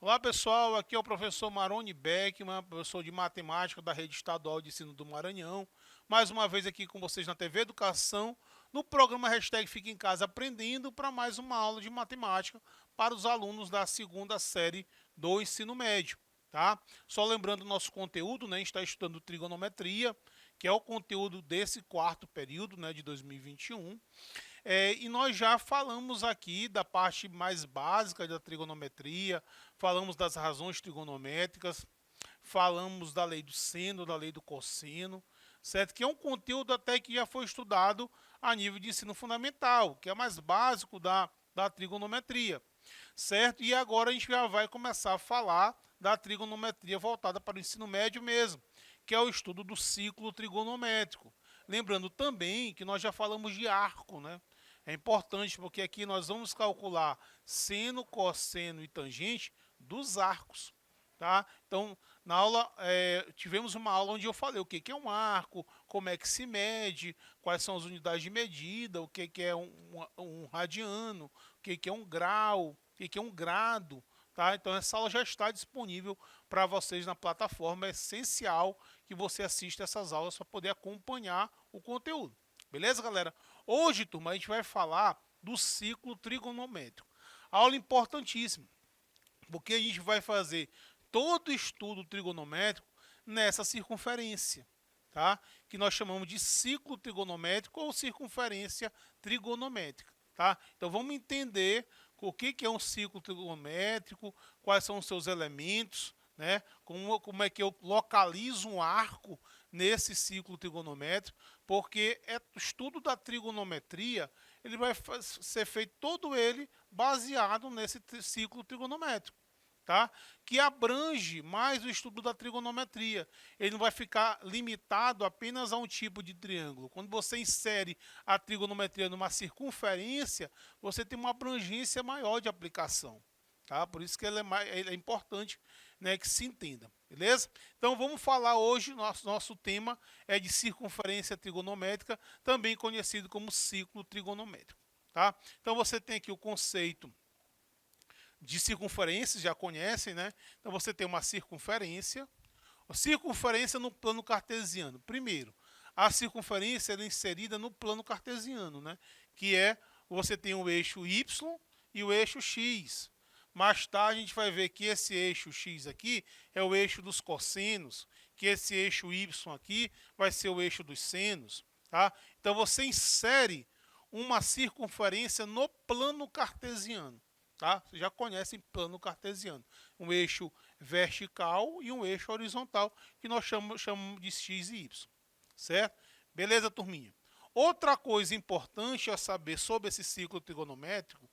Olá pessoal, aqui é o professor Maroni Beckman, professor de matemática da Rede Estadual de Ensino do Maranhão. Mais uma vez aqui com vocês na TV Educação, no programa Hashtag Fica em Casa Aprendendo, para mais uma aula de matemática para os alunos da segunda série do ensino médio. Tá? Só lembrando o nosso conteúdo, né? A gente está estudando trigonometria, que é o conteúdo desse quarto período, né, de 2021. E nós já falamos aqui da parte mais básica da trigonometria, falamos das razões trigonométricas, falamos da lei do seno, da lei do cosseno, certo? Que é um conteúdo até que já foi estudado a nível de ensino fundamental, que é mais básico da trigonometria, certo? E agora a gente já vai começar a falar da trigonometria voltada para o ensino médio mesmo, que é o estudo do ciclo trigonométrico. Lembrando também que nós já falamos de arco, né? É importante porque aqui nós vamos calcular seno, cosseno e tangente dos arcos. Tá? Então, na aula, tivemos uma aula onde eu falei o que é um arco, como é que se mede, quais são as unidades de medida, o que é um radiano, o que é um grau, o que é um grado. Tá? Então, essa aula já está disponível para vocês na plataforma. É essencial que você assista essas aulas para poder acompanhar o conteúdo. Beleza, galera? Hoje, turma, a gente vai falar do ciclo trigonométrico. Aula importantíssima, porque a gente vai fazer todo o estudo trigonométrico nessa circunferência, tá? Que nós chamamos de ciclo trigonométrico ou circunferência trigonométrica, tá? Então vamos entender o que é um ciclo trigonométrico, quais são os seus elementos, né? Como é que eu localizo um arco nesse ciclo trigonométrico, porque o estudo da trigonometria ele vai ser feito todo ele baseado nesse ciclo trigonométrico, tá? Que abrange mais o estudo da trigonometria. Ele não vai ficar limitado apenas a um tipo de triângulo. Quando você insere a trigonometria numa circunferência, você tem uma abrangência maior de aplicação. Tá? Por isso que ele é importante, né, que se entenda. Beleza? Então vamos falar hoje, nosso tema é de circunferência trigonométrica, também conhecido como ciclo trigonométrico. Tá? Então você tem aqui o conceito de circunferência, já conhecem, né? Então você tem uma circunferência, a circunferência no plano cartesiano. Primeiro, a circunferência ela é inserida no plano cartesiano, né? Que é, você tem o eixo Y e o eixo X. Mais tarde a gente vai ver que esse eixo X aqui é o eixo dos cossenos, que esse eixo Y aqui vai ser o eixo dos senos, tá? Então você insere uma circunferência no plano cartesiano, tá? Vocês já conhecem plano cartesiano, um eixo vertical e um eixo horizontal, que nós chamamos de X e Y, certo? Beleza, turminha? Outra coisa importante a saber sobre esse ciclo trigonométrico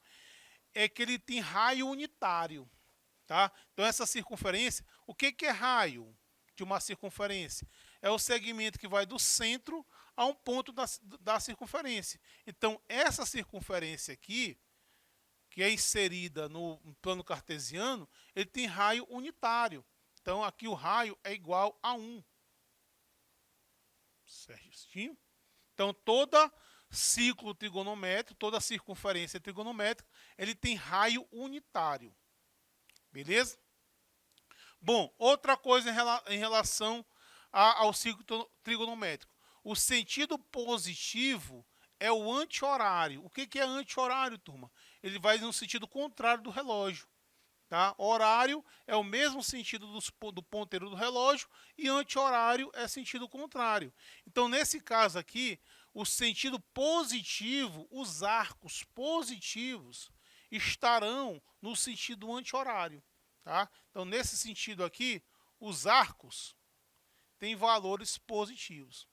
é que ele tem raio unitário, tá? Então essa circunferência, o que é raio de uma circunferência? É o segmento que vai do centro a um ponto da circunferência. Então essa circunferência aqui, que é inserida no plano cartesiano, ele tem raio unitário. Então aqui o raio é igual a 1. Certinho? Então toda ciclo trigonométrico, toda circunferência trigonométrica, ele tem raio unitário. Beleza? Bom, outra coisa em relação ao ciclo trigonométrico. O sentido positivo é o anti-horário. O que é anti-horário, turma? Ele vai no sentido contrário do relógio. Tá? Horário é o mesmo sentido do ponteiro do relógio e anti-horário é sentido contrário. Então, nesse caso aqui, o sentido positivo, os arcos positivos estarão no sentido anti-horário. Tá? Então, nesse sentido aqui, os arcos têm valores positivos.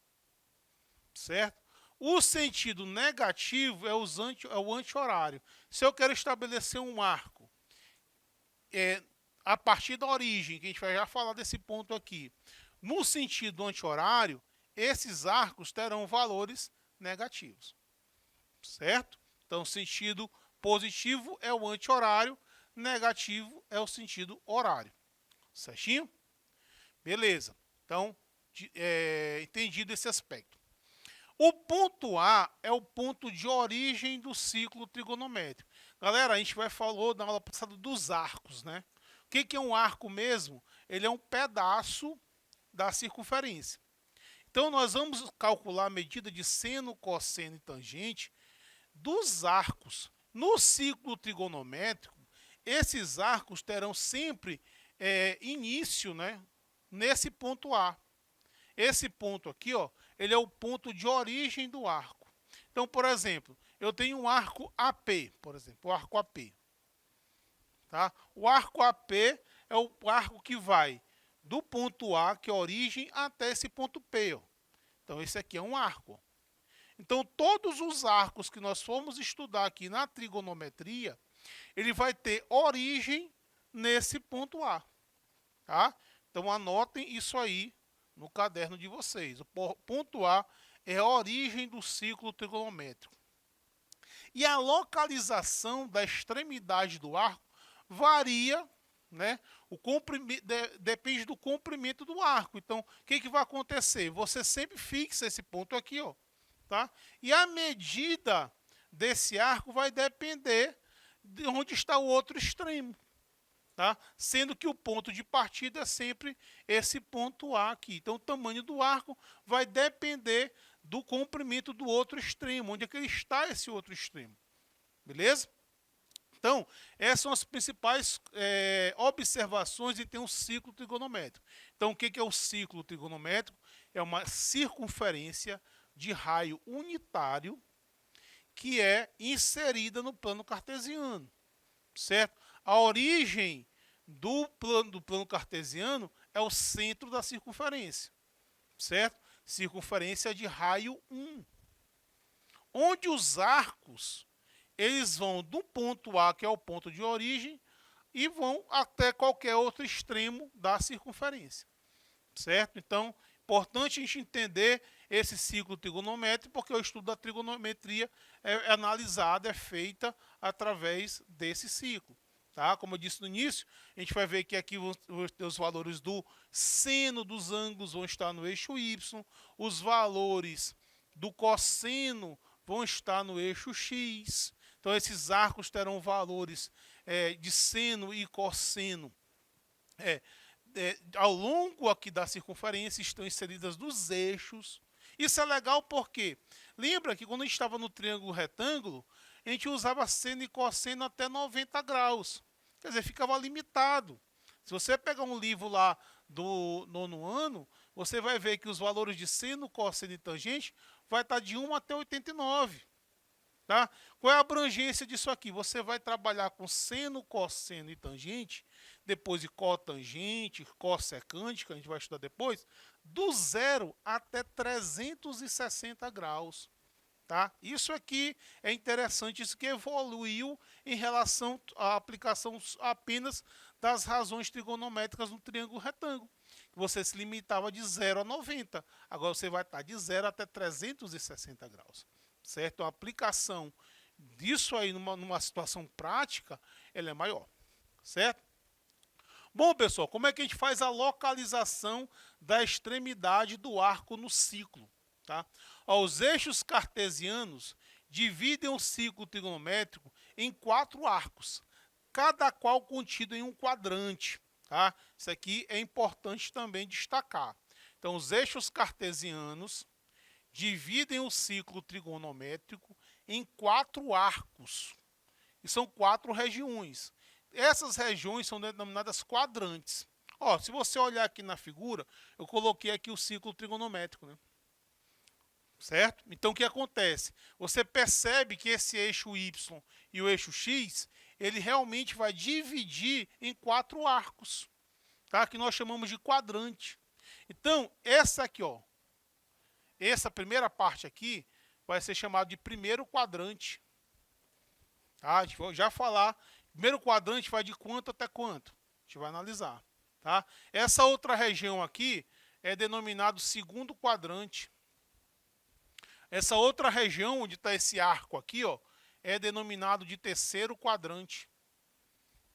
Certo? O sentido negativo é o anti-horário. Se eu quero estabelecer um arco a partir da origem, que a gente vai já falar desse ponto aqui, no sentido anti-horário, esses arcos terão valores negativos. Certo? Então, sentido positivo é o anti-horário, negativo é o sentido horário. Certinho? Beleza. Então, entendido esse aspecto. O ponto A é o ponto de origem do ciclo trigonométrico. Galera, a gente falou na aula passada dos arcos, né? O que é um arco mesmo? Ele é um pedaço da circunferência. Então, nós vamos calcular a medida de seno, cosseno e tangente dos arcos. No ciclo trigonométrico, esses arcos terão sempre início, né, nesse ponto A. Esse ponto aqui, ó, ele é o ponto de origem do arco. Então, por exemplo, eu tenho um arco AP, por exemplo, o arco AP. Tá? O arco AP é o arco que vai do ponto A, que é a origem, até esse ponto P. Ó. Então, esse aqui é um arco. Então, todos os arcos que nós formos estudar aqui na trigonometria, ele vai ter origem nesse ponto A. Tá? Então, anotem isso aí no caderno de vocês. O ponto A é a origem do ciclo trigonométrico. E a localização da extremidade do arco varia, né? Depende do comprimento do arco. Então, o que vai acontecer? Você sempre fixa esse ponto aqui, ó, tá? E a medida desse arco vai depender de onde está o outro extremo. Tá? Sendo que o ponto de partida é sempre esse ponto A aqui. Então, o tamanho do arco vai depender do comprimento do outro extremo, onde é que ele está esse outro extremo. Beleza? Então, essas são as principais observações de ter um ciclo trigonométrico. Então, o que é o ciclo trigonométrico? É uma circunferência de raio unitário que é inserida no plano cartesiano. Certo? A origem do plano cartesiano é o centro da circunferência, certo? Circunferência de raio 1. Onde os arcos, eles vão do ponto A, que é o ponto de origem, e vão até qualquer outro extremo da circunferência, certo? Então, importante a gente entender esse ciclo trigonométrico, porque o estudo da trigonometria é analisado, é feita através desse ciclo. Tá? Como eu disse no início, a gente vai ver que aqui os valores do seno dos ângulos vão estar no eixo Y, os valores do cosseno vão estar no eixo X. Então, esses arcos terão valores de seno e cosseno ao longo aqui da circunferência, estão inseridas nos eixos. Isso é legal porque, lembra que quando a gente estava no triângulo retângulo, a gente usava seno e cosseno até 90 graus. Quer dizer, ficava limitado. Se você pegar um livro lá do 9º ano, você vai ver que os valores de seno, cosseno e tangente vai estar de 1 até 89. Tá? Qual é a abrangência disso aqui? Você vai trabalhar com seno, cosseno e tangente, depois de cotangente, cossecante, que a gente vai estudar depois, do 0 até 360 graus. Tá? Isso aqui é interessante, isso que evoluiu em relação à aplicação apenas das razões trigonométricas no triângulo retângulo. Você se limitava de 0 a 90, agora você vai estar de 0 até 360 graus. Certo? A aplicação disso aí numa situação prática, ela é maior. Certo? Bom, pessoal, como é que a gente faz a localização da extremidade do arco no ciclo? Tá? Os eixos cartesianos dividem o ciclo trigonométrico em 4 arcos, cada qual contido em um quadrante. Tá? Isso aqui é importante também destacar. Então, os eixos cartesianos dividem o ciclo trigonométrico em 4 arcos. E são 4 regiões. Essas regiões são denominadas quadrantes. Ó, se você olhar aqui na figura, eu coloquei aqui o ciclo trigonométrico, né? Certo? Então, o que acontece? Você percebe que esse eixo Y e o eixo X, ele realmente vai dividir em 4 arcos, tá? Que nós chamamos de quadrante. Então, essa aqui, ó, essa primeira parte aqui vai ser chamada de primeiro quadrante. Tá? A gente vai já falar. Primeiro quadrante vai de quanto até quanto? A gente vai analisar. Tá? Essa outra região aqui é denominado segundo quadrante. Essa outra região onde está esse arco aqui, ó, é denominado de terceiro quadrante.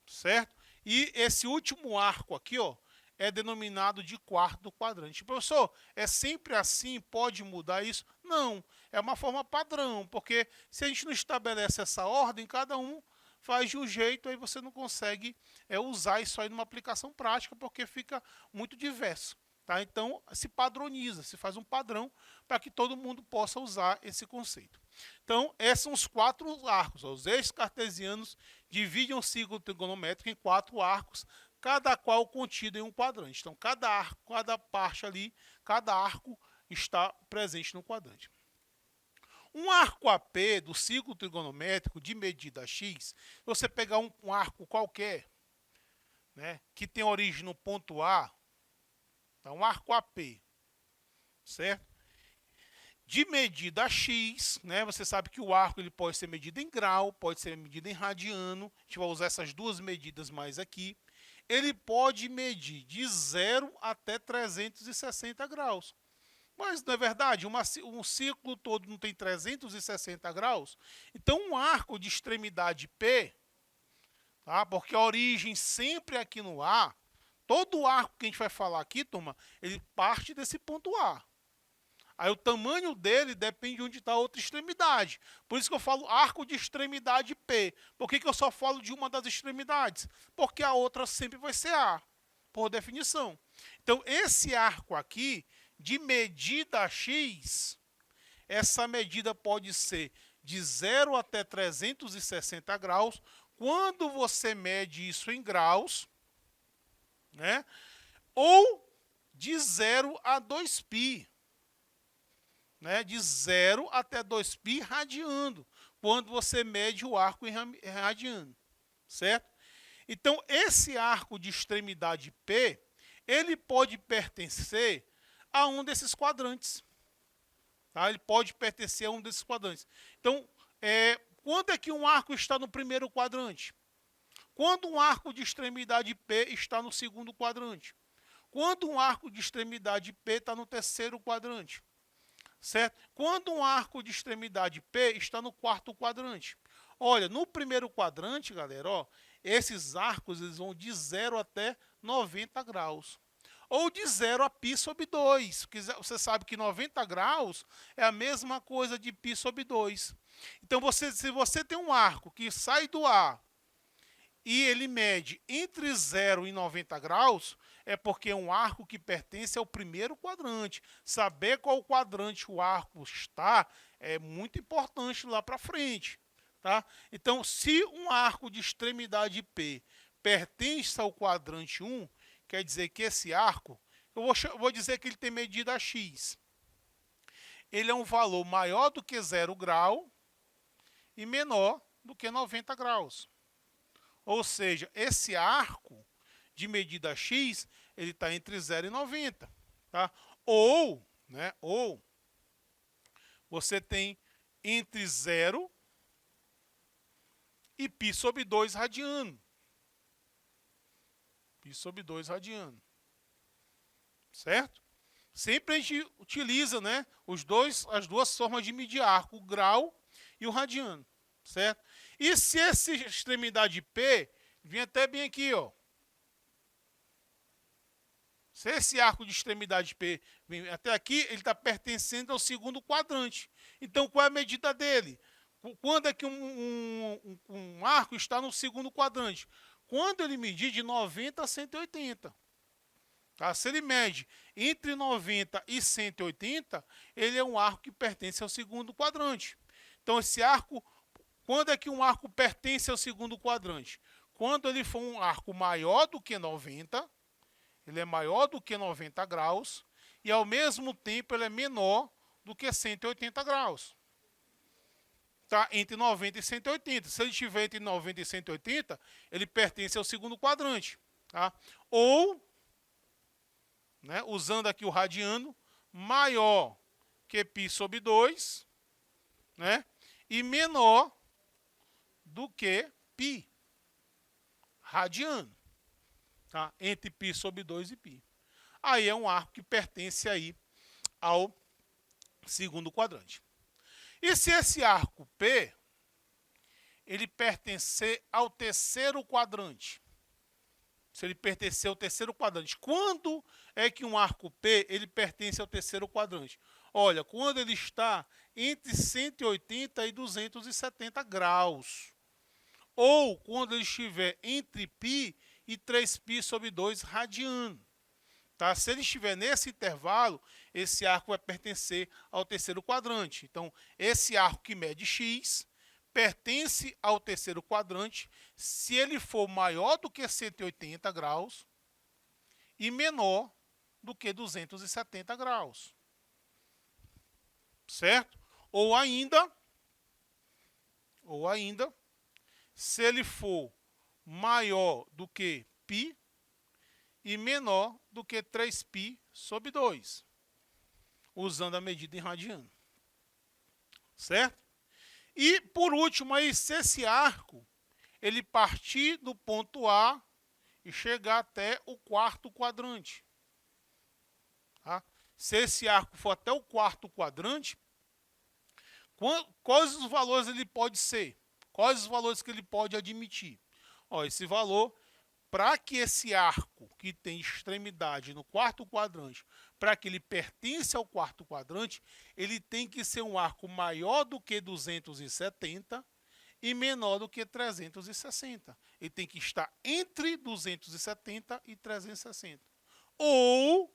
Certo? E esse último arco aqui, ó, é denominado de quarto do quadrante. Professor, é sempre assim? Pode mudar isso? Não, é uma forma padrão, porque se a gente não estabelece essa ordem, cada um faz de um jeito, aí você não consegue usar isso aí numa aplicação prática, porque fica muito diverso. Tá? Então, se padroniza, se faz um padrão para que todo mundo possa usar esse conceito. Então, esses são os 4 arcos. Os eixos cartesianos dividem um círculo trigonométrico em 4 arcos, cada qual contido em um quadrante. Então, cada arco, cada parte ali, cada arco está presente no quadrante. Um arco AP do círculo trigonométrico de medida x, você pegar um arco qualquer, né, que tem origem no ponto A, tá, um arco AP, certo? De medida x, né, você sabe que o arco ele pode ser medido em grau, pode ser medido em radiano, a gente vai usar essas duas medidas mais aqui. Ele pode medir de 0 até 360 graus. Mas não é verdade? Um círculo todo não tem 360 graus? Então, um arco de extremidade P, tá? Porque a origem sempre é aqui no A, todo arco que a gente vai falar aqui, turma, ele parte desse ponto A. Aí o tamanho dele depende de onde está a outra extremidade. Por isso que eu falo arco de extremidade P. Por que eu só falo de uma das extremidades? Porque a outra sempre vai ser A, por definição. Então, esse arco aqui, de medida x, essa medida pode ser de 0 até 360 graus. Quando você mede isso em graus, né? Ou de 0 a 2π. Né, de 0 até 2π radiando, quando você mede o arco em radiano, certo? Então, esse arco de extremidade P, ele pode pertencer a um desses quadrantes. Tá? Ele pode pertencer a um desses quadrantes. Então, quando é que um arco está no primeiro quadrante? Quando um arco de extremidade P está no segundo quadrante. Quando um arco de extremidade P está no terceiro quadrante. Certo? Quando um arco de extremidade P está no quarto quadrante. Olha, no primeiro quadrante, galera, ó, esses arcos eles vão de 0 até 90 graus. Ou de 0 a π sobre 2. Você sabe que 90 graus é a mesma coisa de π sobre 2. Então, se você tem um arco que sai do A e ele mede entre 0 e 90 graus, é porque é um arco que pertence ao primeiro quadrante. Saber qual quadrante o arco está é muito importante lá para frente. Tá? Então, se um arco de extremidade P pertence ao quadrante 1, quer dizer que esse arco, eu vou dizer que ele tem medida x. Ele é um valor maior do que 0 grau e menor do que 90 graus. Ou seja, esse arco de medida x, ele está entre 0 e 90. Tá? Ou você tem entre 0 e π sobre 2 radiano. Π sobre 2 radiano. Certo? Sempre a gente utiliza, né, as duas formas de medir arco, o grau e o radiano. Certo? E se essa extremidade P vir até bem aqui, ó. Se esse arco de extremidade P vem até aqui, ele está pertencendo ao segundo quadrante. Então, qual é a medida dele? Quando é que um arco está no segundo quadrante? Quando ele medir de 90 a 180. Tá? Se ele mede entre 90 e 180, ele é um arco que pertence ao segundo quadrante. Então, esse arco, quando é que um arco pertence ao segundo quadrante? Quando ele for um arco maior do que 90, ele é maior do que 90 graus, e ao mesmo tempo ele é menor do que 180 graus. Tá? Entre 90 e 180. Se ele estiver entre 90 e 180, ele pertence ao segundo quadrante. Tá? Ou, né, usando aqui o radiano, maior que π sobre 2, né, e menor do que π radiano. Tá? Entre π sobre 2 e π. Aí é um arco que pertence aí ao segundo quadrante. E se esse arco P, ele pertencer ao terceiro quadrante? Se ele pertencer ao terceiro quadrante. Quando é que um arco P ele pertence ao terceiro quadrante? Olha, quando ele está entre 180 e 270 graus. Ou quando ele estiver entre π e 3π sobre 2 radiano. Tá? Se ele estiver nesse intervalo, esse arco vai pertencer ao terceiro quadrante. Então, esse arco que mede x pertence ao terceiro quadrante se ele for maior do que 180 graus e menor do que 270 graus. Certo? Ou ainda, se ele for maior do que π e menor do que 3π sobre 2, usando a medida em radiano. Certo? E, por último, aí, se esse arco ele partir do ponto A e chegar até o quarto quadrante. Tá? Se esse arco for até o quarto quadrante, quais os valores ele pode ser? Quais os valores que ele pode admitir? Ó, esse valor, para que esse arco que tem extremidade no quarto quadrante, para que ele pertença ao quarto quadrante, ele tem que ser um arco maior do que 270 e menor do que 360. Ele tem que estar entre 270 e 360. Ou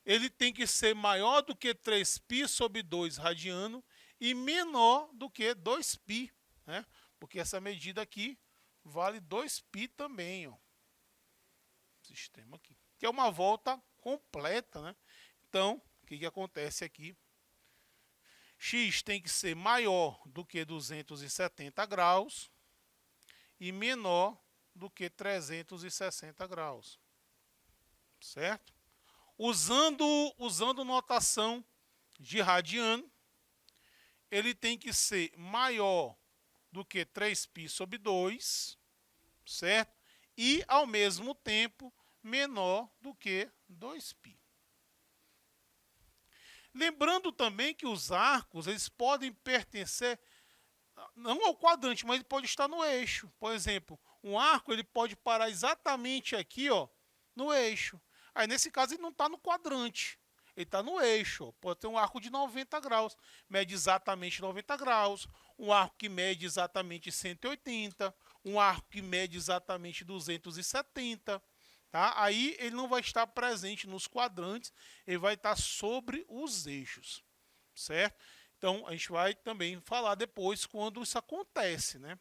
ele tem que ser maior do que 3π sobre 2 radiano e menor do que 2π, né? Porque essa medida aqui vale 2π também, ó. Sistema aqui, que é uma volta completa, né? Então, o que acontece aqui? X tem que ser maior do que 270 graus e menor do que 360 graus. Certo? Usando notação de radiano, ele tem que ser maior do que 3π sobre 2, certo? E, ao mesmo tempo, menor do que 2π. Lembrando também que os arcos eles podem pertencer, não ao quadrante, mas ele pode estar no eixo. Por exemplo, um arco ele pode parar exatamente aqui, ó, no eixo. Aí, nesse caso, ele não está no quadrante. Ele está no eixo. Ó. Pode ter um arco de 90 graus, mede exatamente 90 graus. Um arco que mede exatamente 180. Um arco que mede exatamente 270. Tá? Aí ele não vai estar presente nos quadrantes, ele vai estar sobre os eixos. Certo? Então, a gente vai também falar depois quando isso acontece, né?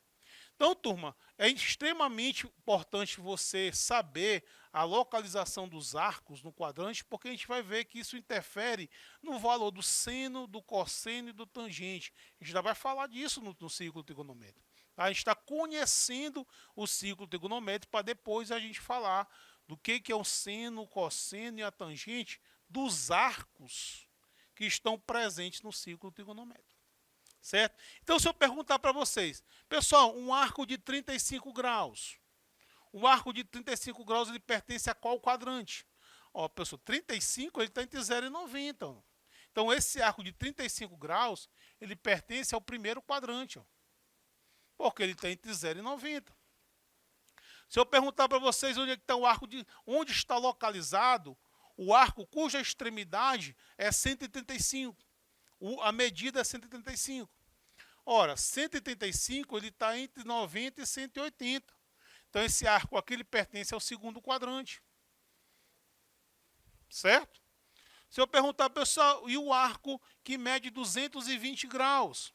Então, turma, é extremamente importante você saber a localização dos arcos no quadrante, porque a gente vai ver que isso interfere no valor do seno, do cosseno e do tangente. A gente já vai falar disso no ciclo trigonométrico. A gente está conhecendo o ciclo trigonométrico para depois a gente falar do que é o seno, o cosseno e a tangente dos arcos que estão presentes no ciclo trigonométrico. Certo? Então, se eu perguntar para vocês, pessoal, um arco de 35 graus. Um arco de 35 graus, ele pertence a qual quadrante? Ó, pessoal, 35, ele está entre 0 e 90. Então, esse arco de 35 graus, ele pertence ao primeiro quadrante. Ó, porque ele está entre 0 e 90. Se eu perguntar para vocês onde está o arco onde está localizado o arco cuja extremidade é 135. A medida é 135. Ora, 135 ele está entre 90 e 180. Então, esse arco aqui ele pertence ao segundo quadrante. Certo? Se eu perguntar, pessoal, e o arco que mede 220 graus?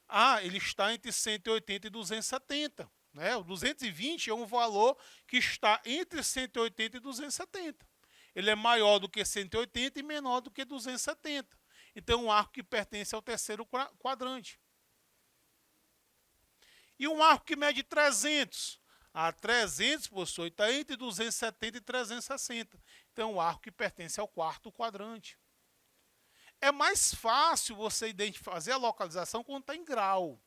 Ah, ele está entre 180 e 270. Né? O 220 é um valor que está entre 180 e 270. Ele é maior do que 180 e menor do que 270. Então, um arco que pertence ao terceiro quadrante. E um arco que mede 300? A 300, professor, está entre 270 e 360. Então, um arco que pertence ao quarto quadrante. É mais fácil você fazer a localização quando está em grau.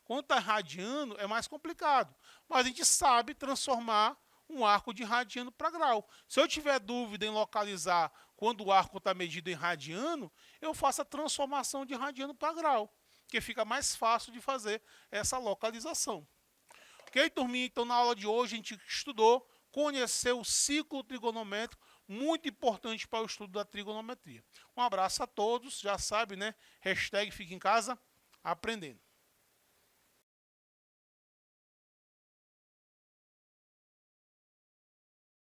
Quando está radiano, é mais complicado. Mas a gente sabe transformar um arco de radiano para grau. Se eu tiver dúvida em localizar quando o arco está medido em radiano, eu faço a transformação de radiano para grau, que fica mais fácil de fazer essa localização. Ok, Ok, turminha? Então, na aula de hoje, a gente estudou, conheceu o ciclo trigonométrico, muito importante para o estudo da trigonometria. Um abraço a todos, já sabe, né? Hashtag fica em casa, aprendendo.